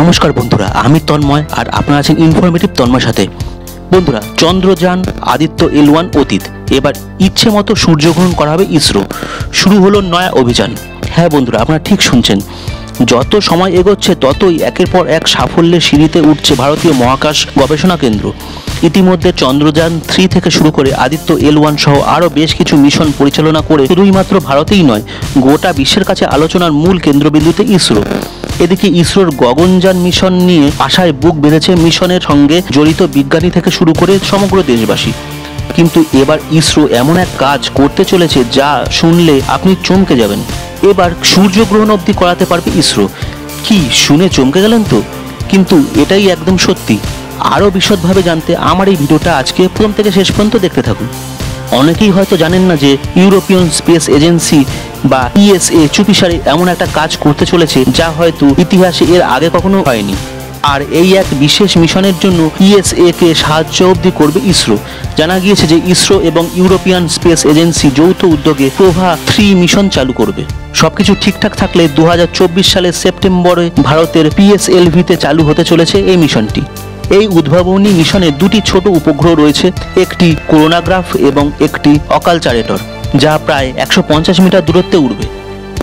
নমস্কার বন্ধুরা, আমি তন্ময় আর আপনারা আছেন ইনফরমেটিভ তন্ময়ের সাথে। বন্ধুরা, চন্দ্রযান আদিত্য L1 অতীত, এবার ইচ্ছে মতো সূর্যগ্রহণ করা হবে ইসরো। শুরু হলো নয়া অভিযান। হ্যাঁ বন্ধুরা, আপনারা ঠিক শুনছেন, যত সময় এগোচ্ছে ততই একের পর এক সাফল্যের সিঁড়িতে উঠছে ভারতীয় মহাকাশ গবেষণা কেন্দ্র। ইতিমধ্যে চন্দ্রযান 3 থেকে শুরু করে আদিত্য L1 সহ আরও বেশ কিছু মিশন পরিচালনা করে শুধুই মাত্র ভারতেই নয়, গোটা বিশ্বের কাছে আলোচনার মূল কেন্দ্রবিন্দুতে ইসরো। এদিকে ইসরোর গগনযান মিশন নিয়ে আশায় বুক বেঁধেছে মিশনের সঙ্গে জড়িত বিজ্ঞানী থেকে শুরু করে সমগ্র দেশবাসী। কিন্তু এবার ইসরো এমন এক কাজ করতে চলেছে যা শুনলে আপনি চমকে যাবেন। এবার সূর্যগ্রহণ অবধি করাতে পারবে ইসরো। কি শুনে চমকে গেলেন তো? কিন্তু এটাই একদম সত্যি। আরও বিশদভাবে জানতে আমার এই ভিডিওটা আজকে প্রথম থেকে শেষ পর্যন্ত দেখতে থাকুন। অনেকেই হয়তো জানেন না যে ইউরোপিয়ান স্পেস এজেন্সি বা ESA চুপিসারে এমন একটা কাজ করতে চলেছে যা হয়তো ইতিহাসে এর আগে কখনো হয়নি। আর এই এক বিশেষ মিশনের জন্য ESA কে সাহায্য অবধি করবে ইসরো। জানা গিয়েছে যে ইসরো এবং ইউরোপিয়ান স্পেস এজেন্সি যৌথ উদ্যোগে প্রভা 3 মিশন চালু করবে। সবকিছু ঠিকঠাক থাকলে 2024 সালের সেপ্টেম্বরে ভারতের PSLV-তে চালু হতে চলেছে এই মিশনটি। এই উদ্ভাবনী মিশনে দুটি ছোট উপগ্রহ রয়েছে, একটি করোনাগ্রাফ এবং একটি অকালচারেটর, যা প্রায় 150 মিটার দূরত্বে উড়বে।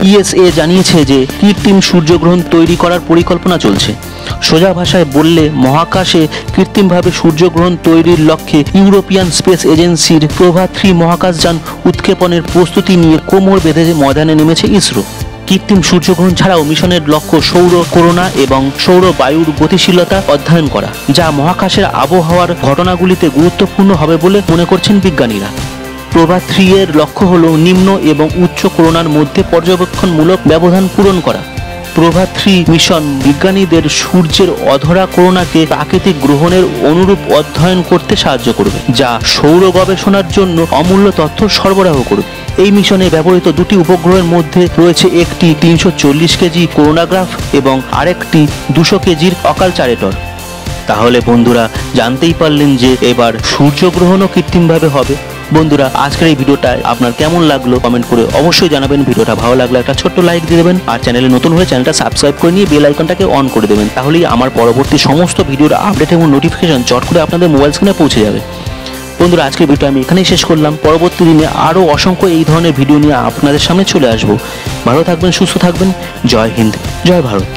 ESA জানিয়েছে যে কৃত্রিম সূর্যগ্রহণ তৈরি করার পরিকল্পনা চলছে। সোজা ভাষায় বললে, মহাকাশে কৃত্রিমভাবে সূর্যগ্রহণ তৈরির লক্ষ্যে ইউরোপিয়ান স্পেস এজেন্সির প্রভা 3 মহাকাশযান উৎক্ষেপণের প্রস্তুতি নিয়ে কোমর বেঁধে ময়দানে নেমেছে ইসরো। কৃত্রিম সূর্যগ্রহণ ছাড়াও মিশনের লক্ষ্য সৌর করোনা এবং সৌর বায়ুর গতিশীলতা অধ্যয়ন করা, যা মহাকাশের আবহাওয়ার ঘটনাগুলিতে গুরুত্বপূর্ণ হবে বলে মনে করছেন বিজ্ঞানীরা। প্রভা 3 এর লক্ষ্য হল নিম্ন এবং উচ্চ করোনার মধ্যে পর্যবেক্ষণমূলক ব্যবধান পূরণ করা। প্রভা 3 মিশন বিজ্ঞানীদের সূর্যের অধরা করোনাকে প্রাকৃতিক গ্রহণের অনুরূপ অধ্যয়ন করতে সাহায্য করবে, যা সৌর গবেষণার জন্য অমূল্য তথ্য সরবরাহ করবে। এই মিশনে ব্যবহৃত দুটি উপগ্রহের মধ্যে রয়েছে একটি 340 কেজি করোনাগ্রাফ এবং আরেকটি 200 কেজির অকালচারেটর। তাহলে বন্ধুরা, জানতেই পারলেন যে এবার সূর্যগ্রহণও কৃত্রিমভাবে হবে। বন্ধুরা, আজকের এই ভিডিওটা আপনার কেমন লাগলো কমেন্ট করে অবশ্যই জানাবেন। ভিডিওটা ভালো লাগলে একটা ছোট্ট লাইক দিয়ে দেবেন, আর চ্যানেলে নতুন হয়ে চ্যানেলটা সাবস্ক্রাইব করে নিয়ে বেল আইকনটাকে অন করে দেবেন। তাহলেই আমার পরবর্তী সমস্ত ভিডিওর আপডেট এবং নোটিফিকেশন চট করে আপনাদের মোবাইল স্ক্রিনে পৌঁছে যাবে। বন্ধুরা, আজকের ভিডিওটা আমি এখানেই শেষ করলাম। পরবর্তী দিনে আরও অসংখ্য এই ধরনের ভিডিও নিয়ে আপনাদের সামনে চলে আসবো। ভালো থাকবেন, সুস্থ থাকবেন। জয় হিন্দ, জয় ভারত।